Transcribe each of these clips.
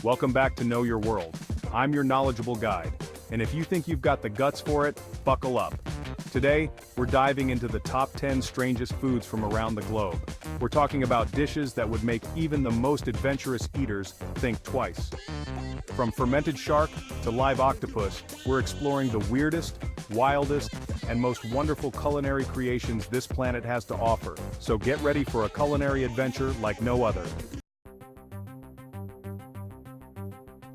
Welcome back to Know Your World. I'm your knowledgeable guide, and if you think you've got the guts for it, buckle up. Today, we're diving into the top 10 strangest foods from around the globe. We're talking about dishes that would make even the most adventurous eaters think twice. From fermented shark to live octopus, we're exploring the weirdest, wildest, and most wonderful culinary creations this planet has to offer. So get ready for a culinary adventure like no other.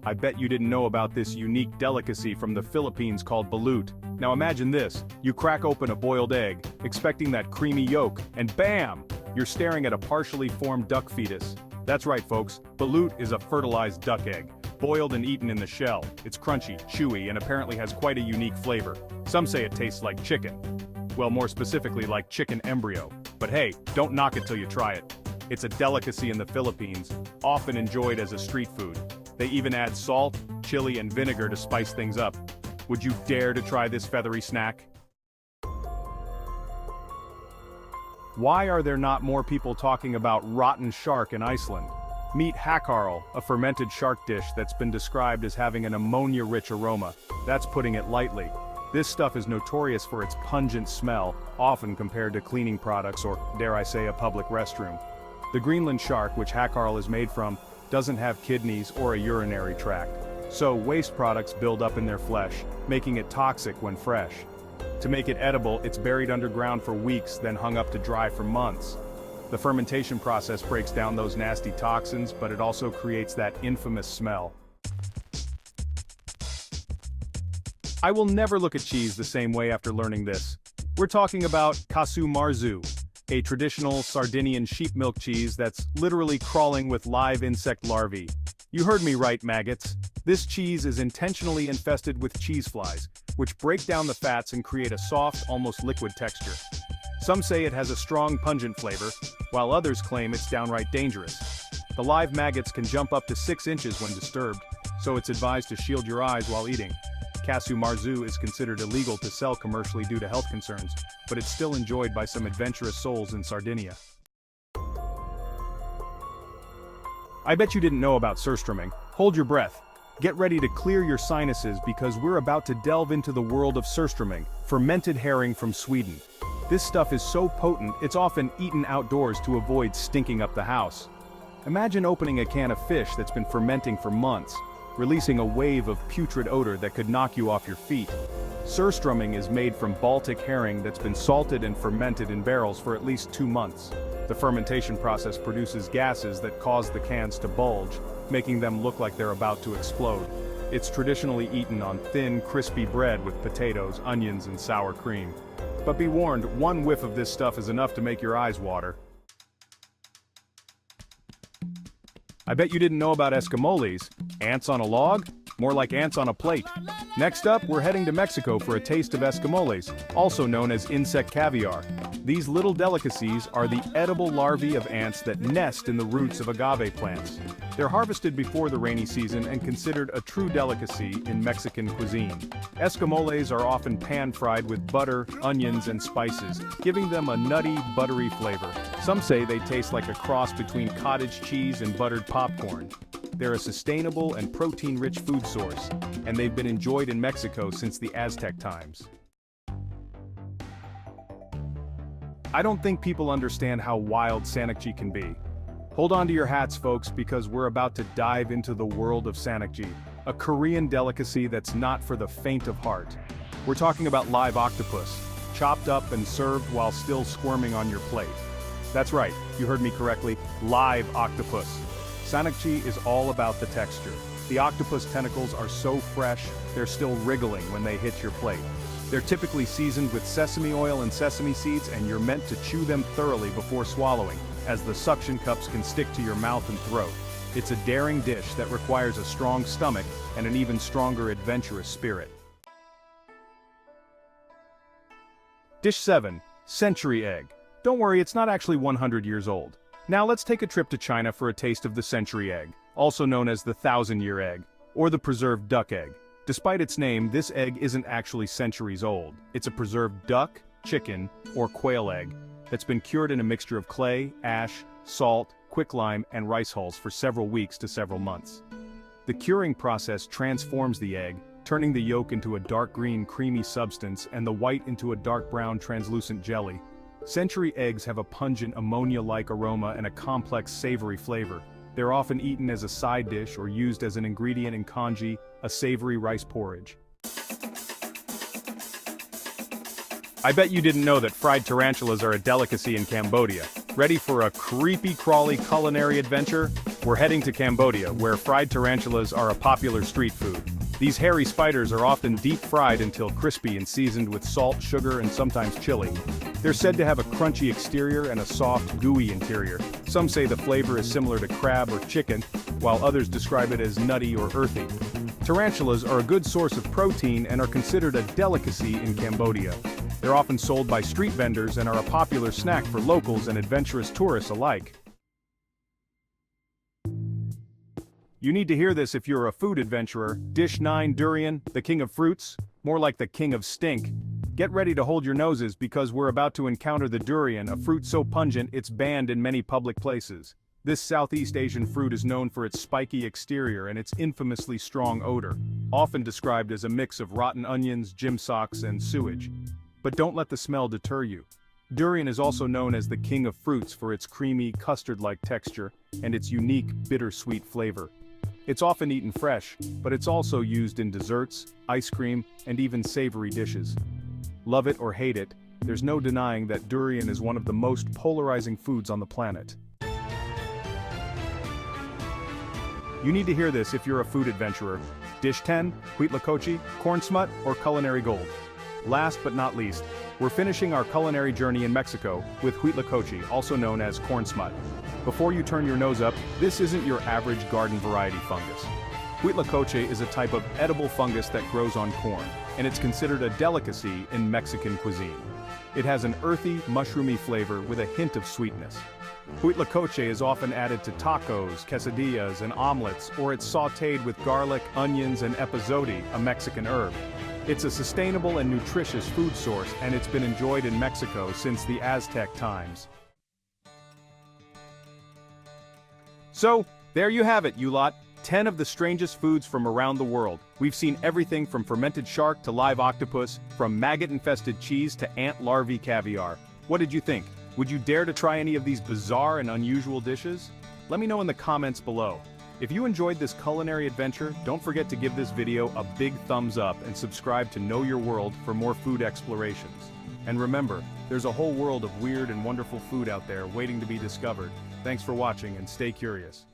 I bet you didn't know about this unique delicacy from the Philippines called balut. Now imagine this, you crack open a boiled egg, expecting that creamy yolk, and bam! You're staring at a partially formed duck fetus. That's right folks, balut is a fertilized duck egg, boiled and eaten in the shell. It's crunchy, chewy, and apparently has quite a unique flavor. Some say it tastes like chicken. Well, more specifically like chicken embryo. But hey, don't knock it till you try it. It's a delicacy in the Philippines, often enjoyed as a street food. They even add salt, chili, and vinegar to spice things up. Would you dare to try this feathery snack? Why are there not more people talking about rotten shark in Iceland? Meet hakkarl, a fermented shark dish that's been described as having an ammonia-rich aroma. That's putting it lightly. This stuff is notorious for its pungent smell, often compared to cleaning products or, dare I say, a public restroom. The Greenland shark, which hakkarl is made from, doesn't have kidneys or a urinary tract, so waste products build up in their flesh, making it toxic when fresh. To make it edible, it's buried underground for weeks, then hung up to dry for months. The fermentation process breaks down those nasty toxins, but it also creates that infamous smell. I will never look at cheese the same way after learning this. We're talking about casu marzu, a traditional Sardinian sheep milk cheese that's literally crawling with live insect larvae. You heard me right, maggots. This cheese is intentionally infested with cheese flies, which break down the fats and create a soft, almost liquid texture. Some say it has a strong pungent flavor, while others claim it's downright dangerous. The live maggots can jump up to 6 inches when disturbed, so it's advised to shield your eyes while eating. Casu marzu is considered illegal to sell commercially due to health concerns, but it's still enjoyed by some adventurous souls in Sardinia. I bet you didn't know about surströmming. Hold your breath. Get ready to clear your sinuses because we're about to delve into the world of surströmming, fermented herring from Sweden. This stuff is so potent, it's often eaten outdoors to avoid stinking up the house. Imagine opening a can of fish that's been fermenting for months, releasing a wave of putrid odor that could knock you off your feet. Surströmming is made from Baltic herring that's been salted and fermented in barrels for at least 2 months. The fermentation process produces gases that cause the cans to bulge, making them look like they're about to explode. It's traditionally eaten on thin, crispy bread with potatoes, onions, and sour cream. But be warned, one whiff of this stuff is enough to make your eyes water. I bet you didn't know about escamoles. Ants on a log? More like ants on a plate. Next up, we're heading to Mexico for a taste of escamoles, also known as insect caviar. These little delicacies are the edible larvae of ants that nest in the roots of agave plants. They're harvested before the rainy season and considered a true delicacy in Mexican cuisine. Escamoles are often pan-fried with butter, onions, and spices, giving them a nutty, buttery flavor. Some say they taste like a cross between cottage cheese and buttered popcorn. They're a sustainable and protein-rich food source, and they've been enjoyed in Mexico since the Aztec times. I don't think people understand how wild sanakji can be. Hold on to your hats, folks, because we're about to dive into the world of sanakji, a Korean delicacy that's not for the faint of heart. We're talking about live octopus, chopped up and served while still squirming on your plate. That's right, you heard me correctly, live octopus. Sanakji is all about the texture. The octopus tentacles are so fresh, they're still wriggling when they hit your plate. They're typically seasoned with sesame oil and sesame seeds, and you're meant to chew them thoroughly before swallowing, as the suction cups can stick to your mouth and throat. It's a daring dish that requires a strong stomach and an even stronger adventurous spirit. Dish 7. Century egg. Don't worry, it's not actually 100 years old. Now let's take a trip to China for a taste of the century egg, also known as the 1,000-year egg, or the preserved duck egg. Despite its name, this egg isn't actually centuries old. It's a preserved duck, chicken, or quail egg that's been cured in a mixture of clay, ash, salt, quicklime, and rice hulls for several weeks to several months. The curing process transforms the egg, turning the yolk into a dark green creamy substance and the white into a dark brown translucent jelly. Century eggs have a pungent ammonia-like aroma and a complex savory flavor. They're often eaten as a side dish or used as an ingredient in congee, a savory rice porridge. I bet you didn't know that fried tarantulas are a delicacy in Cambodia. Ready for a creepy-crawly culinary adventure? We're heading to Cambodia, where fried tarantulas are a popular street food. These hairy spiders are often deep-fried until crispy and seasoned with salt, sugar, and sometimes chili. They're said to have a crunchy exterior and a soft, gooey interior. Some say the flavor is similar to crab or chicken, while others describe it as nutty or earthy. Tarantulas are a good source of protein and are considered a delicacy in Cambodia. They're often sold by street vendors and are a popular snack for locals and adventurous tourists alike. You need to hear this if you're a food adventurer. Dish 9: durian, the king of fruits, more like the king of stink. Get ready to hold your noses because we're about to encounter the durian, a fruit so pungent it's banned in many public places. This Southeast Asian fruit is known for its spiky exterior and its infamously strong odor, often described as a mix of rotten onions, gym socks, and sewage. But don't let the smell deter you. Durian is also known as the king of fruits for its creamy, custard-like texture and its unique, bittersweet flavor. It's often eaten fresh, but it's also used in desserts, ice cream, and even savory dishes. Love it or hate it, there's no denying that durian is one of the most polarizing foods on the planet. You need to hear this if you're a food adventurer. Dish 10, huitlacoche, corn smut, or culinary gold. Last but not least, we're finishing our culinary journey in Mexico with huitlacoche, also known as corn smut. Before you turn your nose up, this isn't your average garden variety fungus. Huitlacoche is a type of edible fungus that grows on corn, and it's considered a delicacy in Mexican cuisine. It has an earthy, mushroomy flavor with a hint of sweetness. Huitlacoche is often added to tacos, quesadillas, and omelets, or it's sautéed with garlic, onions, and epazote, a Mexican herb. It's a sustainable and nutritious food source, and it's been enjoyed in Mexico since the Aztec times. So, there you have it, you lot. 10 of the strangest foods from around the world. We've seen everything from fermented shark to live octopus, from maggot-infested cheese to ant larvae caviar. What did you think? Would you dare to try any of these bizarre and unusual dishes? Let me know in the comments below. If you enjoyed this culinary adventure, don't forget to give this video a big thumbs up and subscribe to Know Your World for more food explorations. And remember, there's a whole world of weird and wonderful food out there waiting to be discovered. Thanks for watching and stay curious.